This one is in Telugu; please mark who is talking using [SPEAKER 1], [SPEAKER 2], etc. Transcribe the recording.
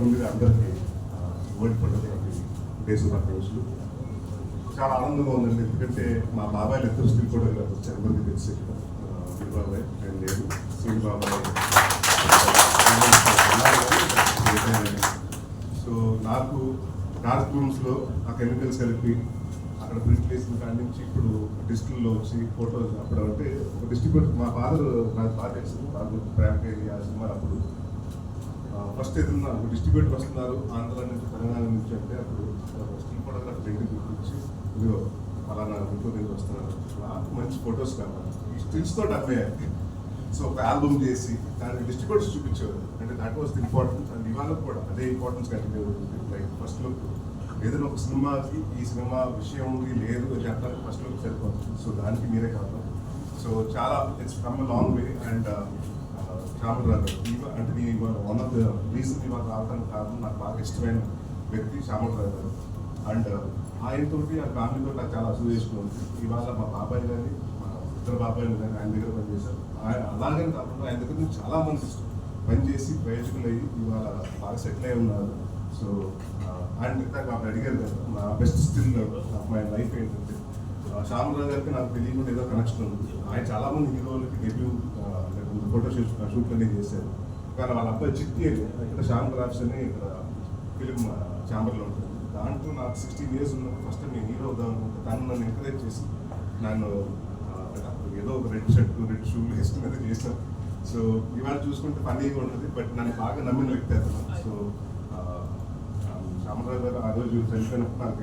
[SPEAKER 1] ముందుగా అందరికీ వరల్డ్ ఫోటోగ్రఫీ డే శుభాకాంక్షలు. చాలా ఆనందంగా ఉందండి, ఎందుకంటే మా బాబాయ్ ఇద్దరు స్టిల్ ఫోటోగ్రాఫర్ వచ్చారు. అందరికీ తెలిసి వీరు బాబాయ్ అండ్ నేను శ్రీని బాబాయ్. సో నాకు డార్క్ రూమ్స్లో ఆ కెమికల్స్ కలిపి అక్కడ ప్రింట్ వేసిన కాడి నుంచి ఇప్పుడు డిజిటల్లో వచ్చి ఫోటోస్ అప్పుడు అంటే ఒక డిస్ట్రిబ్యూటర్ మా ఫాదర్ నాకు బాగా తెలిసింది, బాగా ప్రేమ ఆ సినిమా. అప్పుడు ఫస్ట్ ఏదన్నా ఒక డిస్ట్రిబ్యూటర్ వస్తున్నారు ఆంధ్ర నుంచి తెలంగాణ నుంచి అంటే అప్పుడు స్టిల్ ఫోటోగ్రాఫర్ దగ్గరికి గురించి ఇదిగో అలానా ఇంట్లో దగ్గర వస్తున్నారు, నాకు మంచి ఫొటోస్ కావాలి ఈ స్టిల్స్ తోటి అమ్మాయి. సో ఒక ఆల్బమ్ చేసి దానికి డిస్ట్రిబ్యూటర్స్ చూపించేవారు, అంటే that was the important. And ఇవాళ కూడా అదే ఇంపార్టెన్స్ కంటిన్యూ అవుతుంది. లైక్ ఫస్ట్ లుక్ ఏదైనా ఒక సినిమాకి ఈ సినిమా విషయం ఉంది లేదు అని చెప్పడానికి ఫస్ట్ లుక్ సరిపోతుంది. సో దానికి మీరే కాదు. సో చాలా it's come long way. And Shyamalarao గారు అంటే నేను ఇవాళ వన్ ఆఫ్ ద రీజన్ ఇవాళ రావడానికి కారణం నాకు బాగా ఇష్టమైన వ్యక్తి శ్యామలరావు గారు. అండ్ ఆయనతోటి ఆ ఫ్యామిలీతో నాకు చాలా అసోసియేషన్ ఉంది. ఇవాళ మా బాబాయ్ కానీ మా ఇద్దరు బాబాయ్లు కానీ ఆయన దగ్గర పనిచేశారు. ఆయన అలాగని కాకుండా ఆయన దగ్గర నుంచి చాలా మంది పనిచేసి ప్రయోజకులు అయ్యి ఇవాళ బాగా సెటిల్ అయి ఉన్నారు. సో అండ్ నాకు అప్పుడు అడిగారు కదా నా బెస్ట్ స్టిల్ మై లైఫ్ ఏంటంటే శ్యామలరావు గారికి నాకు తెలియకుండా ఏదో కనెక్షన్ ఉంది. ఆయన చాలామంది హీరోలకి డెబ్యూ ఫోటో షూట్లన్నీ చేశారు. కానీ వాళ్ళ అబ్బాయి చిట్టి ఇక్కడ శ్యామ్ గ్రాఫ్స్ అని ఇక్కడ ఫిలిం ఛాంబర్లో ఉంటుంది. దాంట్లో నాకు 16 years ఉన్నప్పుడు ఫస్ట్ నేను హీరో అవుదాం అనుకుంటే తను నన్ను ఎంకరేజ్ చేసి నన్ను ఏదో ఒక రెడ్ షర్ట్ రెడ్ షూలు వేసుకునేది చేశాను. సో ఇవాళ చూసుకుంటే ఫన్నీగా ఉంటుంది, బట్ నన్ను బాగా నమ్మిన వ్యక్తి అతను. సో శ్యామలరావు గారు ఆ రోజు చనిపోయినప్పుడు నాకు